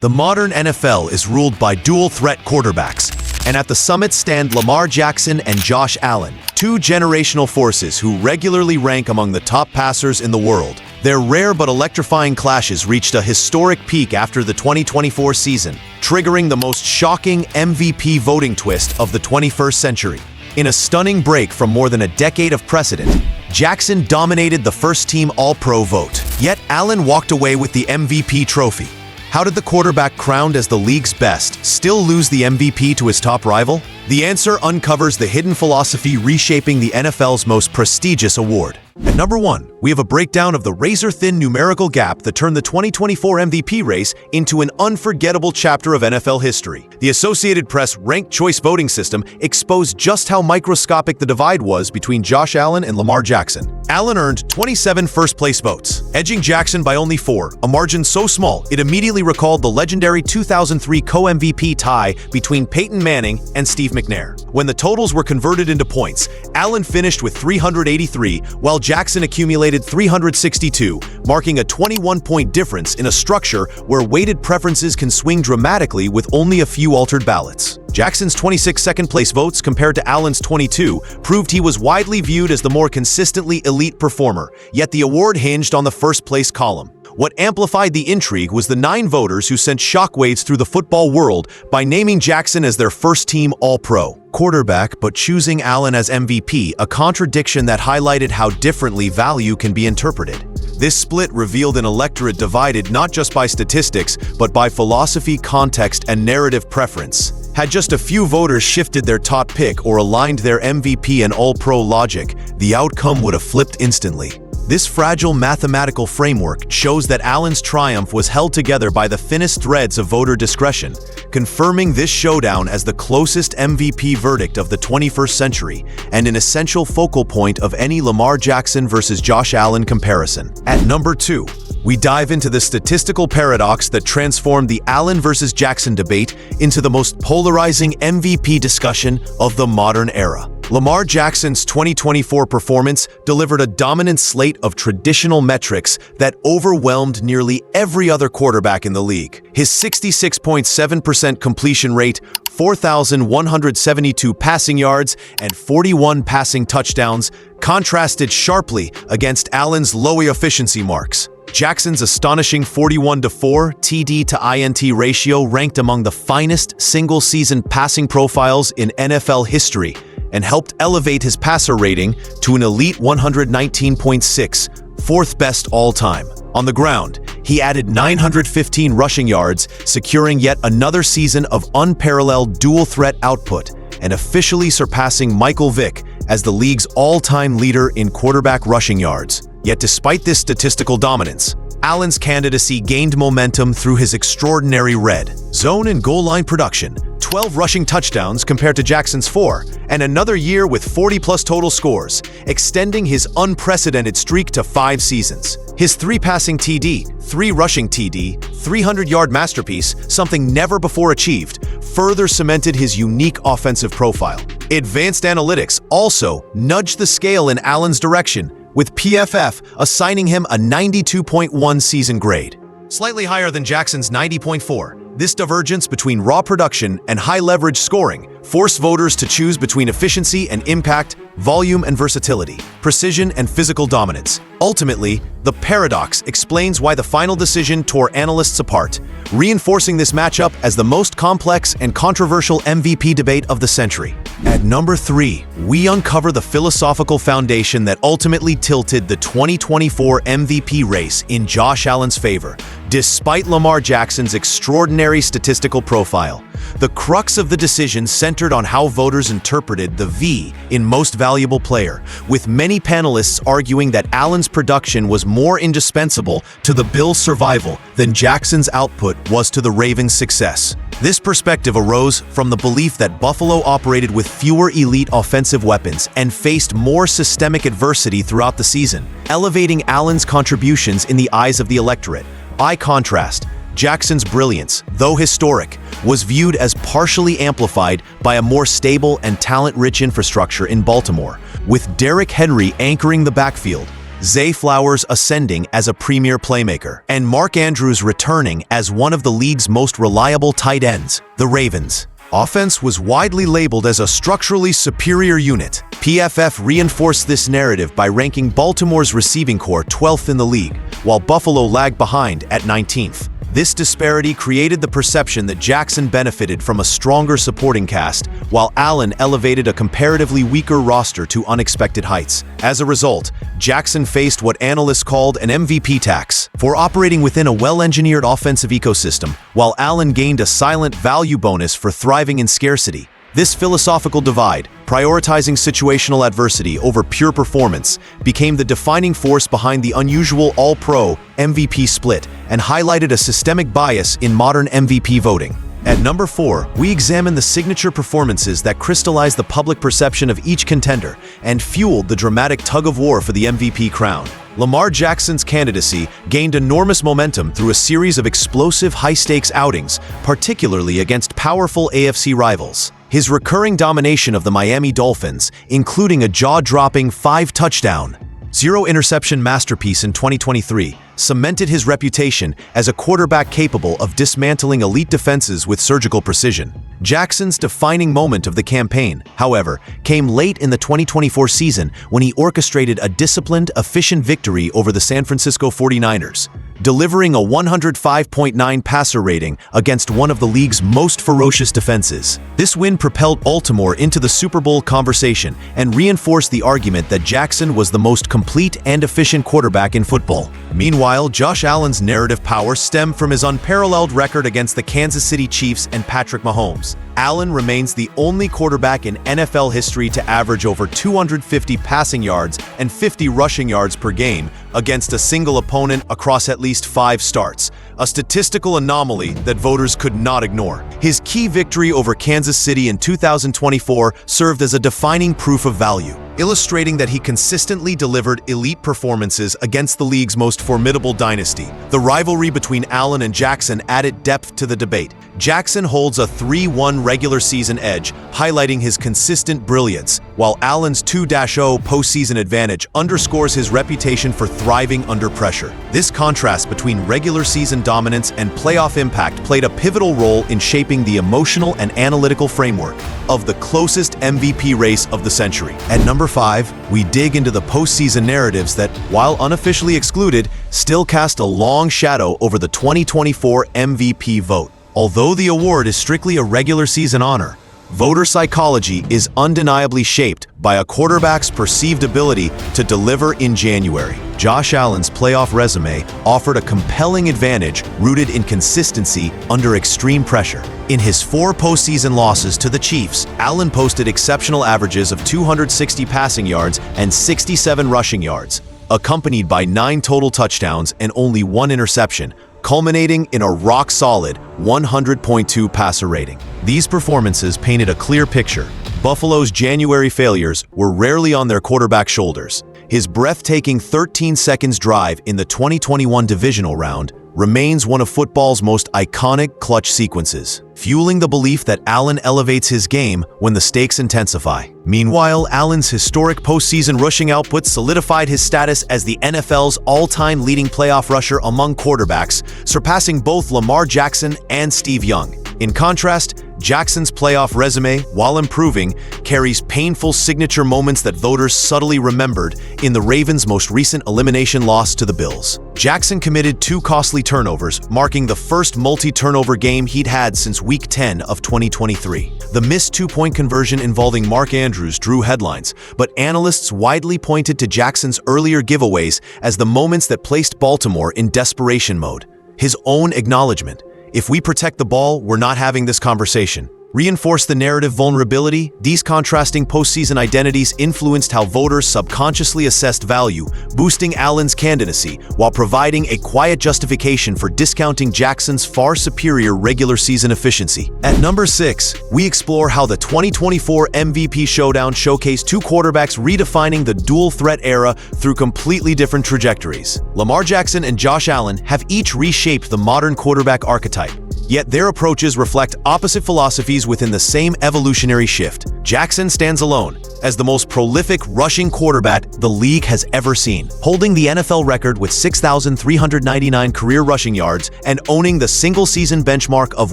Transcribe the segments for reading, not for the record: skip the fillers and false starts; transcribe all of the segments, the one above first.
The modern NFL is ruled by dual-threat quarterbacks, and at the summit stand Lamar Jackson and Josh Allen, two generational forces who regularly rank among the top passers in the world. Their rare but electrifying clashes reached a historic peak after the 2024 season, triggering the most shocking MVP voting twist of the 21st century. In a stunning break from more than a decade of precedent, Jackson dominated the first-team All-Pro vote, yet Allen walked away with the MVP trophy. How did the quarterback crowned as the league's best still lose the MVP to his top rival? The answer uncovers the hidden philosophy reshaping the NFL's most prestigious award. At number 1, we have a breakdown of the razor-thin numerical gap that turned the 2024 MVP race into an unforgettable chapter of NFL history. The Associated Press ranked choice voting system exposed just how microscopic the divide was between Josh Allen and Lamar Jackson. Allen earned 27 first-place votes, edging Jackson by only 4, a margin so small it immediately recalled the legendary 2003 co-MVP tie between Peyton Manning and Steve McNair. When the totals were converted into points, Allen finished with 383, while Jackson accumulated 362, marking a 21-point difference in a structure where weighted preferences can swing dramatically with only a few altered ballots. Jackson's 26 second-place votes compared to Allen's 22 proved he was widely viewed as the more consistently elite performer, yet the award hinged on the first-place column. What amplified the intrigue was the 9 voters who sent shockwaves through the football world by naming Jackson as their first-team All-Pro quarterback but choosing Allen as MVP, a contradiction that highlighted how differently value can be interpreted. This split revealed an electorate divided not just by statistics, but by philosophy, context, and narrative preference. Had just a few voters shifted their top pick or aligned their MVP and All-Pro logic, the outcome would have flipped instantly. This fragile mathematical framework shows that Allen's triumph was held together by the thinnest threads of voter discretion, confirming this showdown as the closest MVP verdict of the 21st century and an essential focal point of any Lamar Jackson versus Josh Allen comparison. At number 2, we dive into the statistical paradox that transformed the Allen versus Jackson debate into the most polarizing MVP discussion of the modern era. Lamar Jackson's 2024 performance delivered a dominant slate of traditional metrics that overwhelmed nearly every other quarterback in the league. His 66.7% completion rate, 4,172 passing yards, and 41 passing touchdowns contrasted sharply against Allen's low efficiency marks. Jackson's astonishing 41-4 TD to INT ratio ranked among the finest single-season passing profiles in NFL history and helped elevate his passer rating to an elite 119.6, fourth best all-time. On the ground, he added 915 rushing yards, securing yet another season of unparalleled dual-threat output and officially surpassing Michael Vick as the league's all-time leader in quarterback rushing yards. Yet despite this statistical dominance, Allen's candidacy gained momentum through his extraordinary red zone and goal line production, 12 rushing touchdowns compared to Jackson's 4, and another year with 40-plus total scores, extending his unprecedented streak to 5 seasons. His 3 passing TD, 3 rushing TD, 300-yard masterpiece, something never before achieved, further cemented his unique offensive profile. Advanced analytics also nudged the scale in Allen's direction, with PFF assigning him a 92.1 season grade, slightly higher than Jackson's 90.4. This divergence between raw production and high-leverage scoring forced voters to choose between efficiency and impact, volume and versatility, precision and physical dominance. Ultimately, the paradox explains why the final decision tore analysts apart, reinforcing this matchup as the most complex and controversial MVP debate of the century. At number 3, we uncover the philosophical foundation that ultimately tilted the 2024 MVP race in Josh Allen's favor. Despite Lamar Jackson's extraordinary statistical profile, the crux of the decision centered on how voters interpreted the V in Most Valuable Player, with many panelists arguing that Allen's production was more indispensable to the Bills' survival than Jackson's output was to the Ravens' success. This perspective arose from the belief that Buffalo operated with fewer elite offensive weapons and faced more systemic adversity throughout the season, elevating Allen's contributions in the eyes of the electorate. By contrast, Jackson's brilliance, though historic, was viewed as partially amplified by a more stable and talent-rich infrastructure in Baltimore, with Derrick Henry anchoring the backfield. Zay Flowers ascending as a premier playmaker, and Mark Andrews returning as one of the league's most reliable tight ends, the Ravens. Offense was widely labeled as a structurally superior unit. PFF reinforced this narrative by ranking Baltimore's receiving corps 12th in the league, while Buffalo lagged behind at 19th. This disparity created the perception that Jackson benefited from a stronger supporting cast, while Allen elevated a comparatively weaker roster to unexpected heights. As a result, Jackson faced what analysts called an MVP tax for operating within a well-engineered offensive ecosystem, while Allen gained a silent value bonus for thriving in scarcity. This philosophical divide, prioritizing situational adversity over pure performance, became the defining force behind the unusual All-Pro MVP split and highlighted a systemic bias in modern MVP voting. At number 4, we examine the signature performances that crystallized the public perception of each contender and fueled the dramatic tug-of-war for the MVP crown. Lamar Jackson's candidacy gained enormous momentum through a series of explosive high-stakes outings, particularly against powerful AFC rivals. His recurring domination of the Miami Dolphins, including a jaw-dropping 5-touchdown, 0-interception masterpiece in 2023, cemented his reputation as a quarterback capable of dismantling elite defenses with surgical precision. Jackson's defining moment of the campaign, however, came late in the 2024 season when he orchestrated a disciplined, efficient victory over the San Francisco 49ers, delivering a 105.9 passer rating against one of the league's most ferocious defenses. This win propelled Baltimore into the Super Bowl conversation and reinforced the argument that Jackson was the most complete and efficient quarterback in football. Meanwhile, Josh Allen's narrative power stemmed from his unparalleled record against the Kansas City Chiefs and Patrick Mahomes. Allen remains the only quarterback in NFL history to average over 250 passing yards and 50 rushing yards per game against a single opponent across at least 5 starts, a statistical anomaly that voters could not ignore. His key victory over Kansas City in 2024 served as a defining proof of value, illustrating that he consistently delivered elite performances against the league's most formidable dynasty. The rivalry between Allen and Jackson added depth to the debate. Jackson holds a 3-1 regular season edge, highlighting his consistent brilliance, while Allen's 2-0 postseason advantage underscores his reputation for thriving under pressure. This contrast between regular season dominance and playoff impact played a pivotal role in shaping the emotional and analytical framework of the closest MVP race of the century. At number 5, we dig into the postseason narratives that, while unofficially excluded, still cast a long shadow over the 2024 MVP vote. Although the award is strictly a regular season honor, voter psychology is undeniably shaped by a quarterback's perceived ability to deliver in January. Josh Allen's playoff resume offered a compelling advantage rooted in consistency under extreme pressure. In his 4 postseason losses to the Chiefs, Allen posted exceptional averages of 260 passing yards and 67 rushing yards, accompanied by 9 total touchdowns and only 1 interception, culminating in a rock-solid 100.2 passer rating. These performances painted a clear picture. Buffalo's January failures were rarely on their quarterback's shoulders. His breathtaking 13 seconds drive in the 2021 divisional round remains one of football's most iconic clutch sequences, fueling the belief that Allen elevates his game when the stakes intensify. Meanwhile, Allen's historic postseason rushing output solidified his status as the NFL's all-time leading playoff rusher among quarterbacks, surpassing both Lamar Jackson and Steve Young. In contrast, Jackson's playoff resume, while improving, carries painful signature moments that voters subtly remembered in the Ravens' most recent elimination loss to the Bills. Jackson committed 2 costly turnovers, marking the first multi-turnover game he'd had since Week 10 of 2023. The missed 2-point conversion involving Mark Andrews drew headlines, but analysts widely pointed to Jackson's earlier giveaways as the moments that placed Baltimore in desperation mode. His own acknowledgement, "If we protect the ball, we're not having this conversation," reinforced the narrative vulnerability. These contrasting postseason identities influenced how voters subconsciously assessed value, boosting Allen's candidacy while providing a quiet justification for discounting Jackson's far superior regular season efficiency. At number 6, we explore how the 2024 MVP showdown showcased 2 quarterbacks redefining the dual-threat era through completely different trajectories. Lamar Jackson and Josh Allen have each reshaped the modern quarterback archetype. Yet their approaches reflect opposite philosophies within the same evolutionary shift. Jackson stands alone as the most prolific rushing quarterback the league has ever seen, holding the NFL record with 6,399 career rushing yards and owning the single-season benchmark of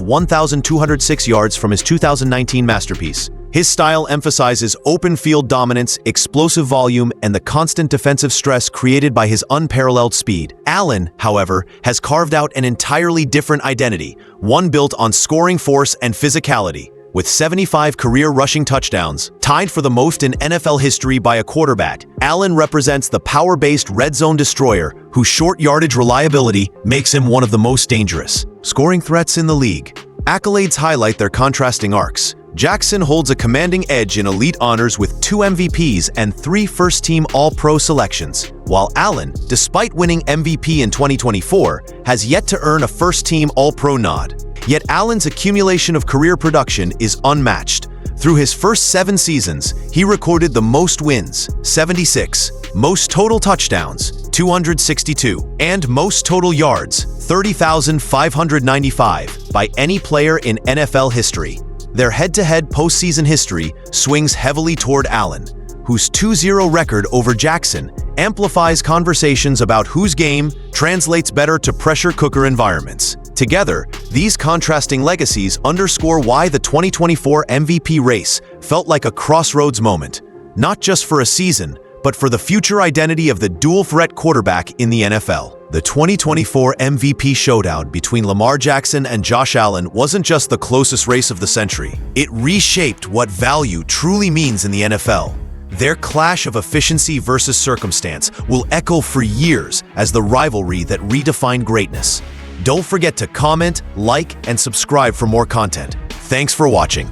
1,206 yards from his 2019 masterpiece. His style emphasizes open field dominance, explosive volume, and the constant defensive stress created by his unparalleled speed. Allen, however, has carved out an entirely different identity, one built on scoring force and physicality. With 75 career rushing touchdowns, tied for the most in NFL history by a quarterback, Allen represents the power-based red zone destroyer whose short yardage reliability makes him one of the most dangerous scoring threats in the league. Accolades highlight their contrasting arcs. Jackson holds a commanding edge in elite honors with 2 MVPs and 3 first-team All-Pro selections, while Allen, despite winning MVP in 2024, has yet to earn a first-team All-Pro nod. Yet Allen's accumulation of career production is unmatched. Through his first 7 seasons, he recorded the most wins, 76, most total touchdowns, 262, and most total yards, 30,595, by any player in NFL history. Their head-to-head postseason history swings heavily toward Allen, whose 2-0 record over Jackson amplifies conversations about whose game translates better to pressure cooker environments. Together, these contrasting legacies underscore why the 2024 MVP race felt like a crossroads moment, not just for a season, but for the future identity of the dual-threat quarterback in the NFL. The 2024 MVP showdown between Lamar Jackson and Josh Allen wasn't just the closest race of the century. It reshaped what value truly means in the NFL. Their clash of efficiency versus circumstance will echo for years as the rivalry that redefined greatness. Don't forget to comment, like, and subscribe for more content. Thanks for watching.